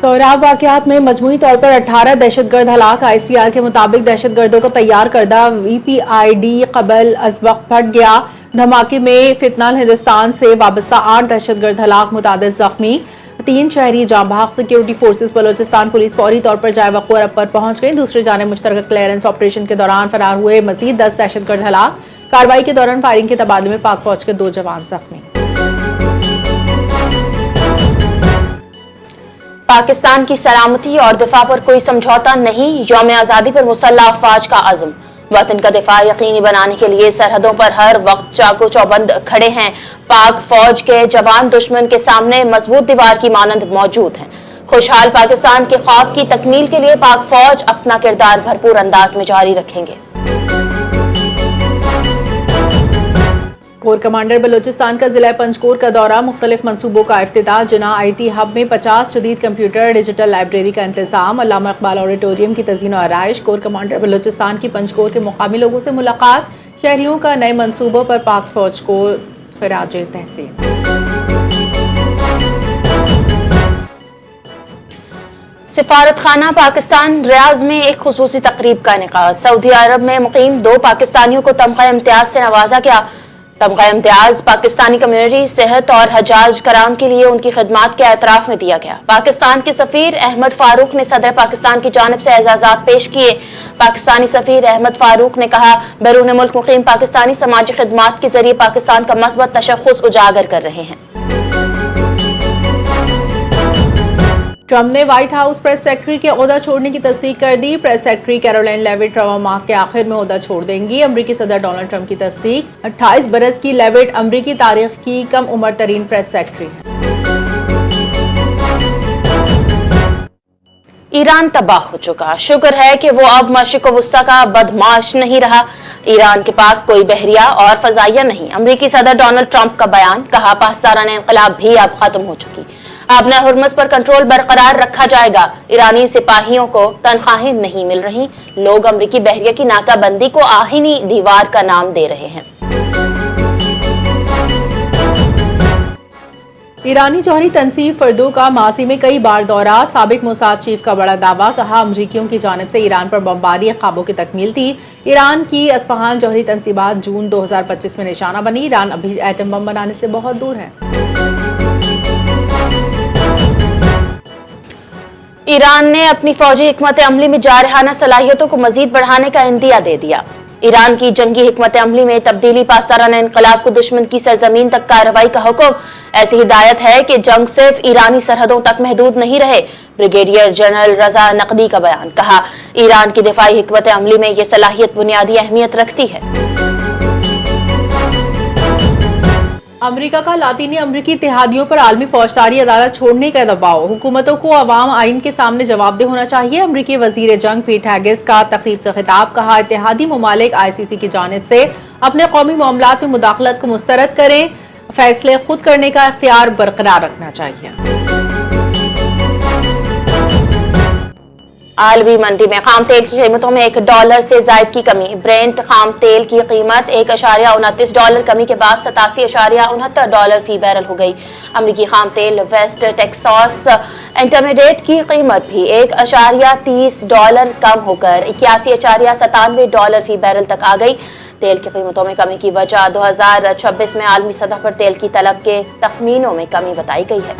तोराब वाक़यात में मजमूई तौर पर 18 दहशतगर्द हलाक। ISPR के मुताबिक दहशतगर्दों को तैयार करदा VPID कबल अज वक्त फट गया। धमाके में फितनाल हिंदुस्तान से वाबस्ता 8 दहशतगर्द हलाक, मुतादिद जख्मी, 3 शहरी जाँ भाग। सिक्योरिटी फोर्सेस बलोचिस्तान पुलिस फौरी तौर पर जाए वक़्त पर पहुंच गई। दूसरी जानिब मुश्तरका क्लियरेंस ऑपरेशन के दौरान फरार हुए मजीद 10 दहशतगर्द हलाक। कार्रवाई के दौरान फायरिंग के तबादले में पाक फौज के 2 जवान जख्मी। पाकिस्तान की सलामती और दिफा पर कोई समझौता नहीं, यौम आज़ादी पर मुसल्लह अफवाज का अज़्म। वतन का दिफा यकीनी बनाने के लिए सरहदों पर हर वक्त चाको चौबंद खड़े हैं। पाक फौज के जवान दुश्मन के सामने मजबूत दीवार की मानंद मौजूद हैं। खुशहाल पाकिस्तान के ख्वाब की तकमील के लिए पाक फौज अपना किरदार भरपूर अंदाज में जारी रखेंगे। कोर कमांडर बलोचिस्तान का जिला पंचकोर का दौरा, मुख्तलिफ मंसूबों का इफ्तिताह। जना IT हब में 50 जदीद कंप्यूटर डिजिटल लाइब्रेरी का इंतजाम। अल्लामा इकबाल ऑडिटोरियम की तज़ीन और आराइश। कोर कमांडर बलोचिस्तान की पंचकोर के मुकामी लोगों से मुलाकात। शहरियों का नए मंसूबों पर पाक फौज को खिराज तहसीन। सिफारत खाना पाकिस्तान रियाज में एक खुसूसी तकरीब का इनेकाद। सऊदी अरब में मुकीम 2 पाकिस्तानियों को तमगा इम्तियाज से नवाजा गया। तमगा इम्तियाज पाकिस्तानी कम्युनिटी, सेहत और हजाज कराम के लिए उनकी खिदमात के एतराफ में दिया गया। पाकिस्तान के सफीर अहमद फारूक ने सदर पाकिस्तान की जानिब से एजाजात पेश किए। पाकिस्तानी सफीर अहमद फारूक ने कहा, बैरून मुल्क मुकीम पाकिस्तानी समाजी खिदमात के जरिए पाकिस्तान का मस्बत तशख्खुस उजागर कर रहे हैं। ट्रंप ने व्हाइट हाउस प्रेस सेक्रेटरी के ओहदा छोड़ने की तस्दीक कर दी। प्रेस सेक्रेटरी कैरोलाइन लेविट रवा माह के आखिर में ओहदा छोड़ देंगी। अमरीकी सदर डोनाल्ड ट्रंप की तस्दीक। 28 बरस की लेविट अमरीकी तारीख की कम उम्र तरीन प्रेस सेक्रेटरी है। ईरान तबाह हो चुका, शुक्र है कि वो अब मशरिक़ वुस्ता का बदमाश नहीं रहा। ईरान के पास कोई बहरिया और फजाइया नहीं। अमरीकी सदर डोनाल्ड ट्रंप का बयान, कहा पासदाराना इंक़लाब भी अब खत्म हो चुकी। आपने हुर्मुज़ पर कंट्रोल बरकरार रखा जाएगा। ईरानी सिपाहियों को तनख्वाहें नहीं मिल रही। लोग अमरीकी बहरिया की नाकाबंदी को आहिनी दीवार का नाम दे रहे हैं। ईरानी जौहरी तनसीब फर्दों का माजी में कई बार दौरा। साबिक मोसाद चीफ का बड़ा दावा, कहा अमरीकियों की जानिब से ईरान पर बमबारी ख्वाबों की तकमील थी। ईरान की अस्फहान जौहरी तनसीबात जून 2025 में निशाना बनी। ईरान अभी एटम बम बनाने से बहुत दूर है। ईरान ने अपनी फौजी हिकमत अमली में जारहाना सलाहियतों को मजीद बढ़ाने का इंदिया दे दिया। ईरान की जंगी हिकमत अमली में तब्दीली, पासदाराना इंक़लाब को दुश्मन की सरजमीन तक कार्रवाई का हुक्म। ऐसी हिदायत है कि जंग सिर्फ ईरानी सरहदों तक महदूद नहीं रहे। ब्रिगेडियर जनरल रजा नकदी का बयान, कहा ईरान की दिफाई हिकमत अमली में यह सलाहियत बुनियादी अहमियत रखती है। अमेरिका का लातीनी अमरीकी इत्तेहादियों पर आलमी फौजदारी अदालत छोड़ने का दबाव। हुकूमतों को अवाम आइन के सामने जवाबदेह होना चाहिए। अमरीकी वजीर जंग पीट हैगिस का तकरीब से खिताब, कहा इत्तेहादी ममालिक ICC की जानिब से अपने कौमी मामलात में मुदाखलत को मुस्तरद करें। फैसले खुद करने का इख्तियार बरकरार रखना चाहिए। आलमी मंडी में खाम तेल की कीमतों में $1 से जायद की कमी। ब्रेंट खाम तेल की कीमत $1.29 कमी के बाद $87.69 फी बैरल हो गई। अमरीकी खाम तेल वेस्ट टेक्सास इंटरमीडिएट की कीमत भी $1.30 कम होकर $81.97 फी बैरल तक आ गई। तेल की कीमतों में कमी की वजह 2026 में आलमी सतह पर तेल की तलब के तखमीनों में कमी बताई गई है।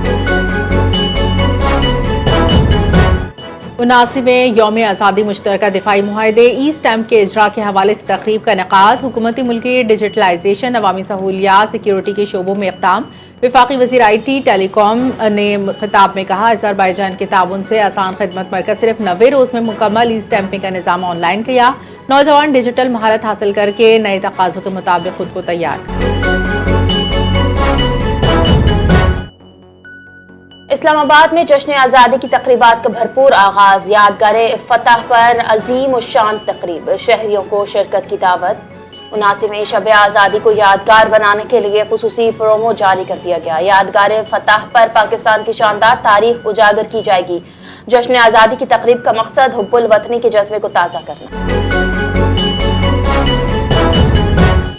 79वें यौम आज़ादी मुश्तरका दिफाई मुआहदे ई स्टैम्प के इजरा के हवाले से तकरीब का इनेकाद। हुकूमती मुल्की डिजिटलाइजेशन, अवामी सहूलियात, सिक्योरिटी के शोबों में इक़दाम। वफाकी वज़ीर IT टेलीकॉम ने खिताब में कहा, अज़रबैजान के ताउन से आसान खिदमत मरकज़ सिर्फ 90 रोज़ में मुकम्मल ई स्टैम्पिंग का निज़ाम ऑनलाइन किया। नौजवान डिजिटल महारत हासिल करके नए तकाज़ों के मुताबिक खुद को तैयार करें। इस्लामाबाद में जश्न आज़ादी की तकरीबात का भरपूर आगाज। यादगारे फतह पर अजीम और शान तकरीब, शहरियों को शिरकत की दावत। 79वें शब आज़ादी को यादगार बनाने के लिए खुसूसी प्रोमो जारी कर दिया गया। यादगारे फतह पर पाकिस्तान की शानदार तारीख उजागर की जाएगी। जश्न आज़ादी की तकरीब का मकसद हुब्बुल वतनी के जज्बे को ताज़ा करना।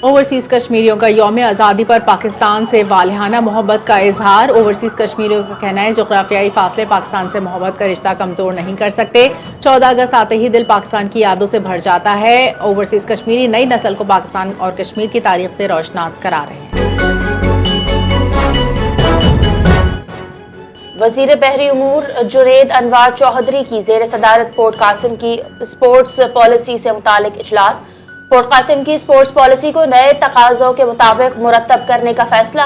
ओवरसीज कश्मीरियों का यौम आज़ादी पर पाकिस्तान से वालिहाना मोहब्बत का इजहार। ओवरसीज कश्मीरियों का कहना है जोग्राफियाई फासले पाकिस्तान से मोहब्बत का रिश्ता कमज़ोर नहीं कर सकते। 14 अगस्त आते ही दिल पाकिस्तान की यादों से भर जाता है। ओवरसीज कश्मीरी नई नस्ल को पाकिस्तान और कश्मीर की तारीख से रोशनास करा रहे हैं। वजीर बहरी उमूर जुनैद अनवार चौधरी की जेर सदारत पोर्ट कासिम की स्पोर्ट्स पॉलिसी से मुतालिक इजलास। पोर्ट कासिम की स्पोर्ट्स पॉलिसी को नए तकाज़ों के मुताबिक मुरतब करने का फैसला।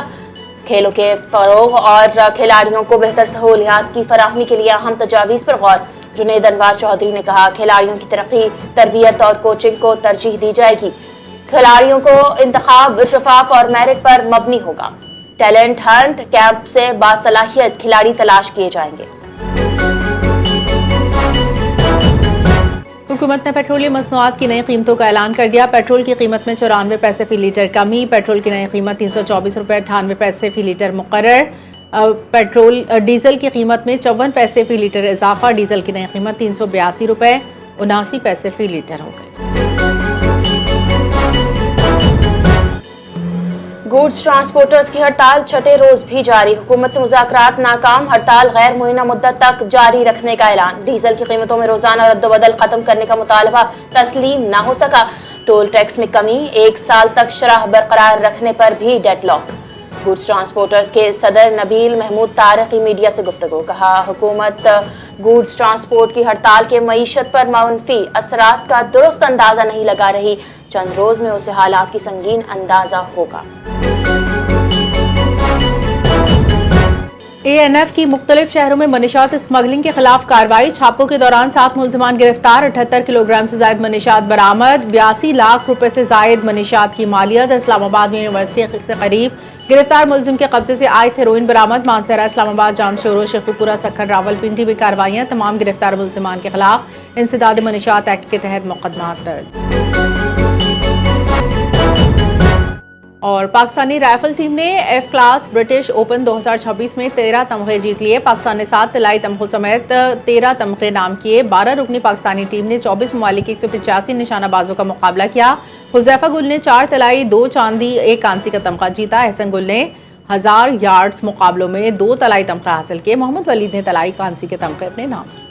खेलों के फरोग और खिलाड़ियों को बेहतर सहूलियात की फराहमी के लिए अहम तजावीज़ पर गौर। जुनैद अनवार चौधरी ने कहा, खिलाड़ियों की तरक्की, तरबियत और कोचिंग को तरजीह दी जाएगी। खिलाड़ियों को इंतखाब शफाफ और मेरिट पर मबनी होगा। टैलेंट हंट कैंप से बासलाहियत खिलाड़ी तलाश किए जाएंगे। हुकूमत ने पेट्रोलियम मसनूआत की नई कीमतों का ऐलान कर दिया। पेट्रोल की कीमत में 94 पैसे फी लीटर कमी। पेट्रोल की नई कीमत 324 रुपये 98 पैसे फी लीटर मुकर्रर। डीजल की कीमत में 54 पैसे फी लीटर इजाफा। डीजल की नई कीमत 382 रुपये 79 पैसे फी लीटर हो गई। गुड्स ट्रांसपोर्टर्स की हड़ताल छठे रोज भी जारी। हुकूमत से मुज़ाकरात नाकाम, हड़ताल गैर मुअय्यना मुद्दत तक जारी रखने का ऐलान। डीजल की कीमतों में रोजाना रद्दोबदल खत्म करने का मुतालबा तस्लीम ना हो सका। टोल टैक्स में कमी, 1 साल तक शरह बरकरार रखने पर भी डेडलॉक। गुड्स ट्रांसपोर्टर्स के सदर नबील महमूद तारिक की मीडिया से गुफ्तगू। कहा, हुकूमत गुड्स ट्रांसपोर्ट की हड़ताल के मईशत पर मनफी असरात का दुरुस्त अंदाजा नहीं लगा रही। चंद रोज में उसे हालात की संगीन अंदाजा होगा। ANF की मुख्तलिफ शहरों में मनीशात स्मगलिंग के खिलाफ कार्रवाई। छापों के दौरान 7 मुलजिमान गिरफ्तार। 78 किलोग्राम से जायद मनीशात बरामद। 82 लाख रुपए से जायद मनीशात की मालियत। इस्लामाबाद में यूनिवर्सिटी से करीब गिरफ्तार मुलजिम के कब्जे से आइस हेरोइन बरामद। मानसरा, इस्लामाबाद, जामशोरो, शेखुपुरा, सखर, रावलपिंडी में कार्रवाइयां। तमाम गिरफ्तार मुलजिमान के खिलाफ इंसदाद मनीशात एक्ट के तहत मुकदमा दर्ज। और पाकिस्तानी राइफल टीम ने F क्लास ब्रिटिश ओपन 2026 में 13 तमगे जीत लिए। पाकिस्तान ने 7 तिलाई तमगों समेत 13 तमगे नाम किए। 12 रुकनी पाकिस्तानी टीम ने 24 ममालिक की 185 निशानाबाजों का मुकाबला किया। हुज़ैफा गुल ने 4 तिलाई, 2 चांदी, 1 कांसी का तमगा जीता। एहसन गुल ने 1000 यार्ड्स मुकाबलों में 2 तलाई तमगे हासिल किए। मोहम्मद वलीद ने तलाई, कांसी के तमगे अपने नाम किए।